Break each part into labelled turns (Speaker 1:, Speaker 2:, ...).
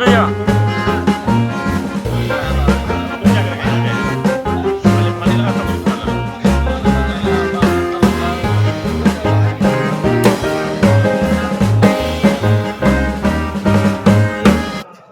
Speaker 1: भैया।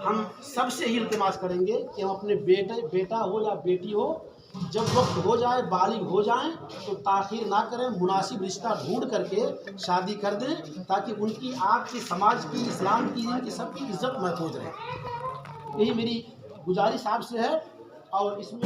Speaker 2: हम सबसे ही इल्तिमास करेंगे कि हम अपने बेटा हो या बेटी हो, जब वक्त हो जाए, बालिग हो जाएं, तो ताख़ीर ना करें, मुनासिब रिश्ता ढूंढ करके शादी कर दें, ताकि उनकी, आपकी, समाज की, इस्लाम की, इनकी सबकी इज्जत महफूज रहे। यही मेरी गुजारिश आपसे है। और इसमें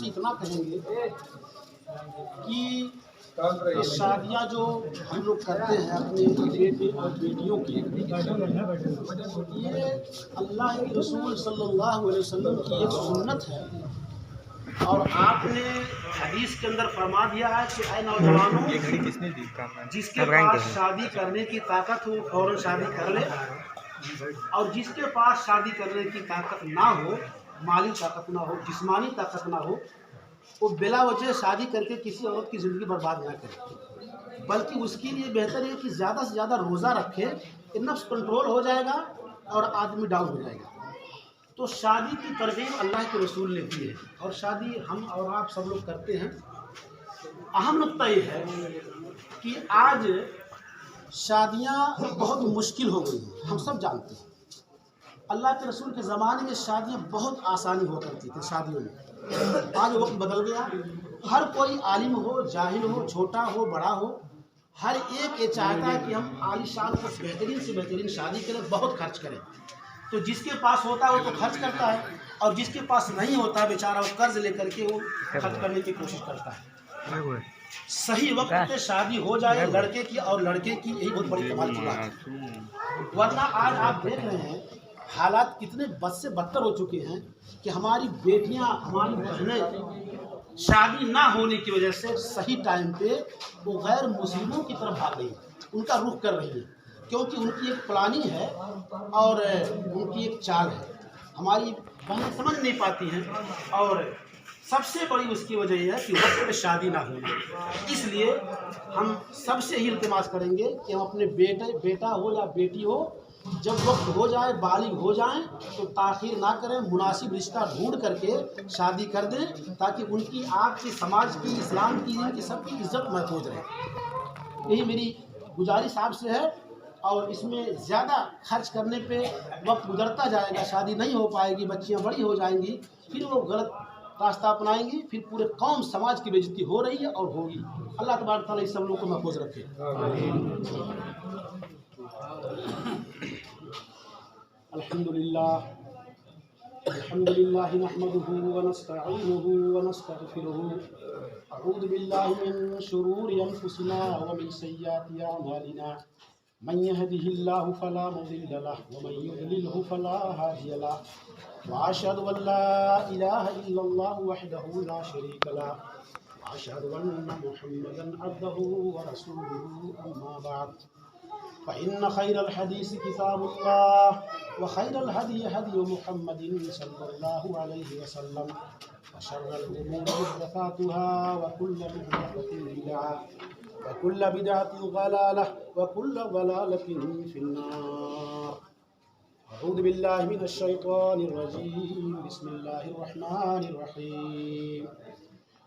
Speaker 2: आपसे इतना कहेंगे कि शादियाँ जो हम लोग करते हैं अपने बेटे और बेटियों की, ये अल्लाह के रसूल सल्लल्लाहु अलैहि वसल्लम की एक सुन्नत है। और आपने हदीस के अंदर फरमा दिया है कि ऐ नौजवानों, जिसके पास शादी करने की ताकत हो फौरन शादी कर ले, और जिसके पास शादी करने की ताकत ना हो, माली ताकत ना हो, जिस्मानी ताकत ना हो, वो बिला वजह शादी करके किसी औरत की ज़िंदगी बर्बाद ना करे, बल्कि उसके लिए बेहतर है कि ज़्यादा से ज़्यादा रोज़ा रखे, नफ्स कंट्रोल हो जाएगा और आदमी डाउन हो जाएगा। तो शादी की तरगीब अल्लाह के रसूल ने दी है, और शादी हम और आप सब लोग करते हैं। अहम नुक्ता ये है कि आज शादियाँ बहुत मुश्किल हो गई हैं, हम सब जानते हैं। अल्लाह के रसूल के ज़माने में शादियाँ बहुत आसानी हुआ करती थी शादियों में। आज वक्त बदल गया, हर कोई आलिम हो, जाहिल हो, छोटा हो, बड़ा हो, हर एक ये चाहता है कि हम आलीशान को बेहतरीन से बेहतरीन शादी करें, बहुत खर्च करें। तो जिसके पास होता है वो तो खर्च करता है, और जिसके पास नहीं होता है बेचारा वो कर्ज लेकर के वो खर्च करने की कोशिश करता है। सही वक्त पे शादी हो जाए लड़के की और लड़के की, यही बहुत बड़ी कमाल की बात है। वरना आज आप देख रहे हैं हालात कितने बद से बदतर हो चुके हैं कि हमारी बेटियां, हमारी बहनें शादी ना होने की वजह से सही टाइम पे वो गैर मुस्लिमों की तरफ भाग रही है, उनका रुख कर रही है, क्योंकि उनकी एक प्लानिंग है और उनकी एक चाल है। हमारी बहनें समझ नहीं पाती हैं, और सबसे बड़ी उसकी वजह यह है कि वक्त पे शादी ना होना। इसलिए हम सबसे ही इल्तिमास करेंगे कि हम अपने बेटा हो या बेटी हो, जब वक्त हो जाए, बालिग हो जाएं, तो ताख़ीर ना करें, मुनासिब रिश्ता ढूंढ करके शादी कर दें, ताकि उनकी, आपकी, समाज की, इस्लाम की, इनकी सबकी इज्जत महफूज रहे। यही मेरी गुजारिश आपसे है। और इसमें ज़्यादा खर्च करने पे वक्त गुजरता जाएगा, शादी नहीं हो पाएगी, बच्चियां बड़ी हो जाएंगी, फिर वो गलत रास्ता अपनाएंगी, फिर पूरे कौम समाज की बेइज्जती हो रही है और होगी। अल्लाह तबारक तआला इस सब लोगों को महफूज रखे। अल्हम्दुलिल्लाह नहमदुहु व नस्तईनुहु व नस्तगफिरुहु, अऊज़ु बिल्लाहि मिन शुरूरि अनफुसिना व मिन सय्यिआति अअमालिना, मन यहदिहिल्लाहु फला मुदिल्ल लहु व मन युद्लिलहु फला हादिय लहु, व अशहदु अन ला इलाहा इल्लल्लाहु वहदहु ला शरीक लहु, व अशहदु अन्न मुहम्मदन अब्दुहु व रसूलुहु, अम्मा बाद, फ़इन्न खैरल हदीस किताबुल्लाह व खैरल हदी हदी मुहम्मदिन सल्लल्लाहु अलैहि वसल्लम, व शर्रल उमूरि मुहदसातुहा व कुल्लु मुहदसतिन बिदअह व कुल्लु बिदअतिन ज़लालह व कुल्लु ज़लालतिन फिन्नार। अऊज़ु बिल्लाहि मिनश शैतानिर रजीम, बिस्मिल्लाहिर रहमानिर रहीम।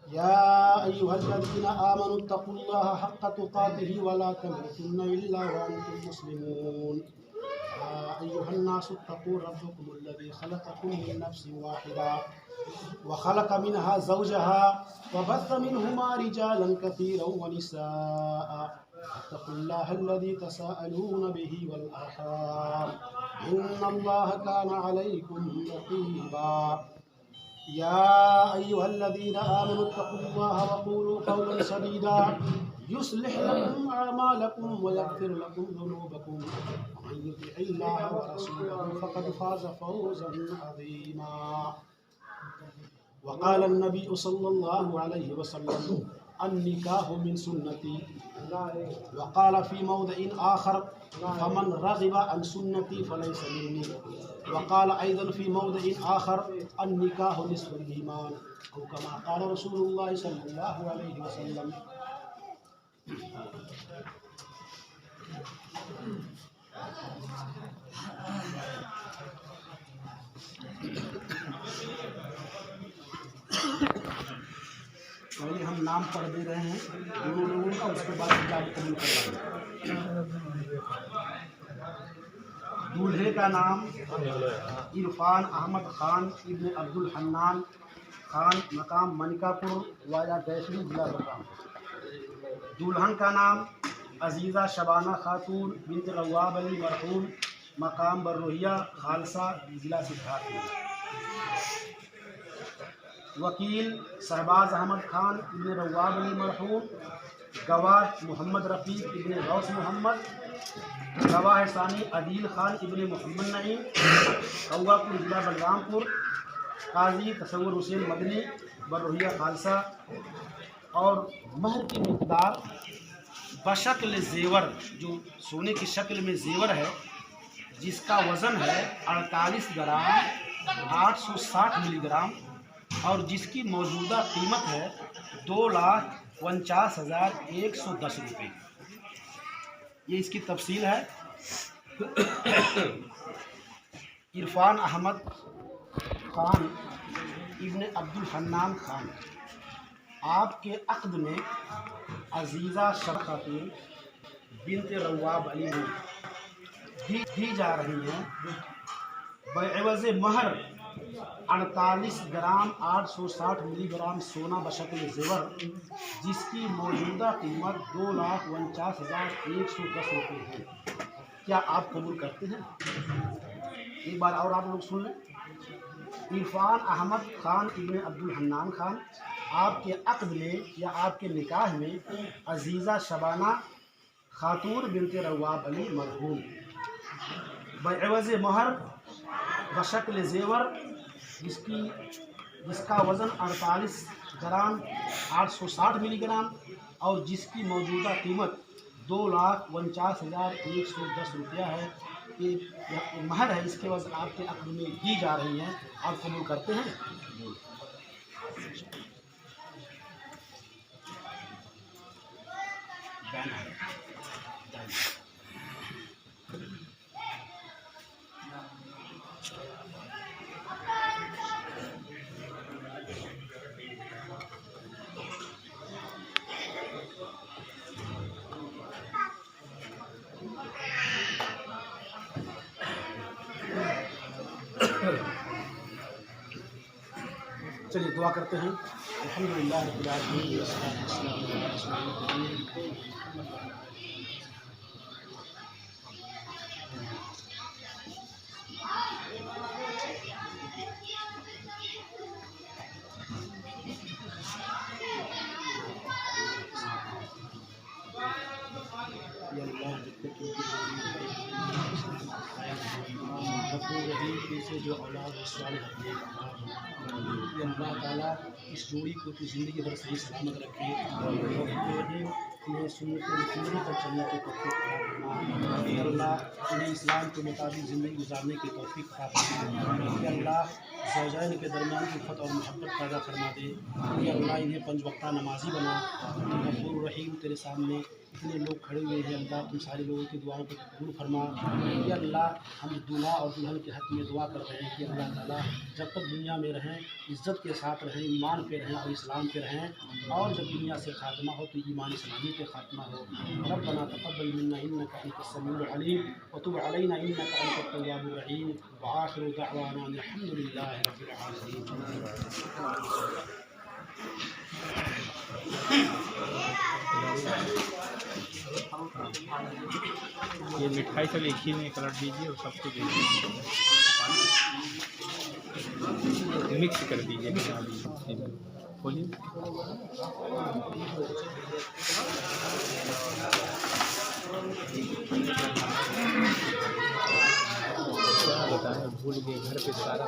Speaker 2: या अय्युहल्लज़ीना आमनु तक़ुल्लाहा हक़्क़ तुक़ातिही व ला तमूतुन्ना इल्ला व अंतुम मुस्लिमून। या अय्युहन्नासु इत्तक़ू रब्बकुमुल्लज़ी ख़लक़कुम मिन नफ़्सिन वाहिदा व ख़लक़ मिनहा ज़ौजहा व बस्स मिनहुमा रिजालन कसीरन व निसाअ, वत्तक़ुल्लाहल्लज़ी तसाअलून बिही वल अर्हाम, इन्नल्लाहा काना अलैकुम रक़ीबा। या अय्युहल्लज़ीना आमनु इत्तक़ुल्लाहा व क़ूलू क़ौलन सदीदा युस्लिह लकुम अअमालकुम व यग़फ़िर लकुम ज़ुनूबकुम, व मन युतिइल्लाहा व रसूलहु फ़क़द फ़ाज़ फ़ौज़न अज़ीमा। व क़ाल अन्नबिय्यु सल्लल्लाहु अलैहि वसल्लम, अन्निकाहु मिन सुन्नती, व क़ाल फ़ी मौदिइन आख़र, फ़मन रग़िब अन सुन्नती फ़लैस मिन्नी, व क़ाल अय्ज़न फ़ी मौदिइन आख़र, अन्निकाहु निस्फ़ुल ईमान, औ कमा क़ाल रसूलुल्लाह सल्लल्लाहु अलैहि वसल्लम। पहले हम नाम पढ़ दे रहे हैं दोनों लोगों का, उसके बाद जाके कबूल करवाएंगे। दूल्हे का नाम इरफान अहमद खान इब्न अब्दुल हन्नान खान, मकाम मनिकापुर, वाया गैसरी, जिला बलराम। दुल्हन का नाम अजीज़ा शबाना खातून बिन्त रवाब अली मरहूम, मकाम बर्रोहिया, खालसा, जिला सिद्धार्थनगर। वकील शहबाज अहमद खान इब्न रवाब अली मरहूम, गवाह मोहम्मद रफ़ीक इब्न गौस मोहम्मद, गवाह सानी अदील खान इब्न मोहम्मद नईम, कौवापुर जिला बलरामपुर, काजी तसव्वुर हुसैन मदनी बररोहिया खालसा। और महर की मिकदार बशक्ल ज़ेवर, जो सोने की शक्ल में ज़ेवर है, जिसका वज़न है 48 ग्राम 860 मिलीग्राम और जिसकी मौजूदा कीमत है 2,49,110 रुपये। ये इसकी तफसील है। इरफान अहमद खान इब्न अब्दुल हन्नान खान, आपके अक़्द में अजीज़ा शब खातून बिन्त रवाब अली में दी जा रही हैं बएवज़ महर 48 ग्राम 860 मिलीग्राम सोना बशक्ल ज़ेवर, जिसकी मौजूदा कीमत 2,49,110 रुपये है। क्या आप कबूल करते हैं? एक बार और आप लोग सुन लें। इरफान अहमद खान इब्न अब्दुल हन्नान खान, आपके अक़्द में या आपके निकाह में अजीज़ा शबाना खातून बिन्त रवाब अली मरहूम बएवज़ महर बशक्ल ज़ेवर, जिसका वज़न 48 ग्राम 860 मिलीग्राम और जिसकी मौजूदा कीमत 2,49,110 रुपया है। ये महर है, इसके वजह आपके अक़्द में दी जा रही हैं। आप कबूल करते हैं? चलिए दुआ करते हैं। अल्हम्दुलिल्लाह रब्बिल आलमीन। से जो औलाद अल्लाह ताला इस जोड़ी को तो ज़िंदगी भर सही सलामत रखे, इन्हें सुन्नत रसूल पर चलने की तौफीक अता फरमा। अल्लाह इन्हें इस्लाम के मुताबिक ज़िंदगी गुजारने की तौफीक अता फरमा। अल्लाह ज़ौजैन के दरमियान उल्फत और मोहब्बत पैदा फरमा दे। अल्लाह इन्हें 5 वक्ता नमाजी बना। गफूर रहीम, तेरे सामने इतने लोग खड़े हुए हैं, अल्लाह तुम सारे लोगों की दुआओं को कबूल फरमा। या अल्लाह हम दूल्हा और दुल्हन के हक़ में दुआ कर रहे हैं कि अल्लाह ताला जब तक दुनिया में रहें इज़्ज़त के साथ रहें, ईमान पे रहें और इस्लाम पे रहें, और जब दुनिया से खात्मा हो तो ईमान इस्लामी पे खात्मा हो। रब्बना तक़ब्बल मिन्ना इन्नका अंतस समीउल अलीम व तुब अलैना इन्नका अंतत तव्वाबुर रहीम व आखिरु दअवाना अल्हम्दुलिल्लाहि रब्बिल आलमीन।
Speaker 1: ये मिठाई सब एक ही में पलट दीजिए और सबको दे दीजिए, मिक्स कर दीजिए, बना दीजिए। खोलिए। बताएं, भूल गए घर पे सारा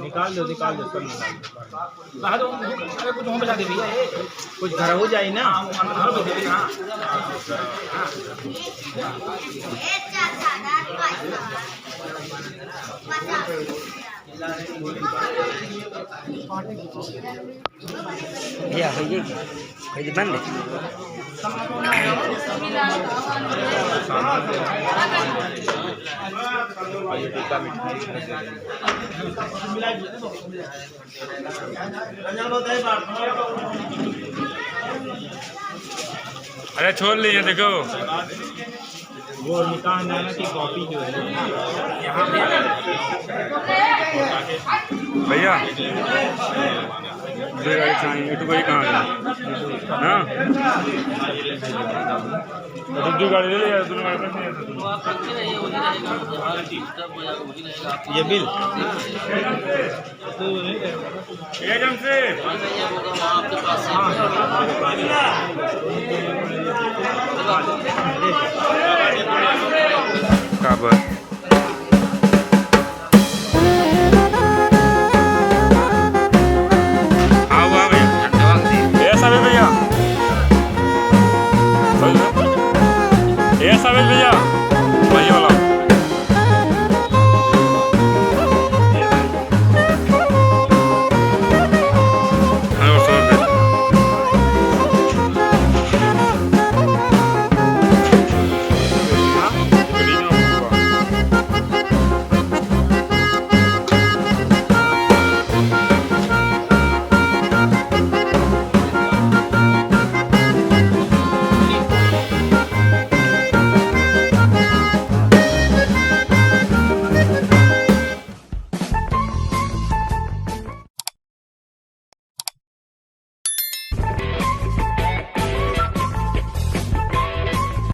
Speaker 1: निकाल दो सब निकाल दो। अरे कुछ वहाँ बजा दे भैया, कुछ घर हो जाए ना।
Speaker 3: भैया होइए कोई बंद
Speaker 1: अरे छोड़ लीजिए, देखो वो निकाह नाना की कॉपी जो है यहाँ पे
Speaker 4: भैया दो गाड़ी चाहिए इटू गाड़ी कहाँ गई हाँ दो गाड़ी ले यार दोनों गाड़ी
Speaker 1: ये बिल
Speaker 4: एकदम से काबर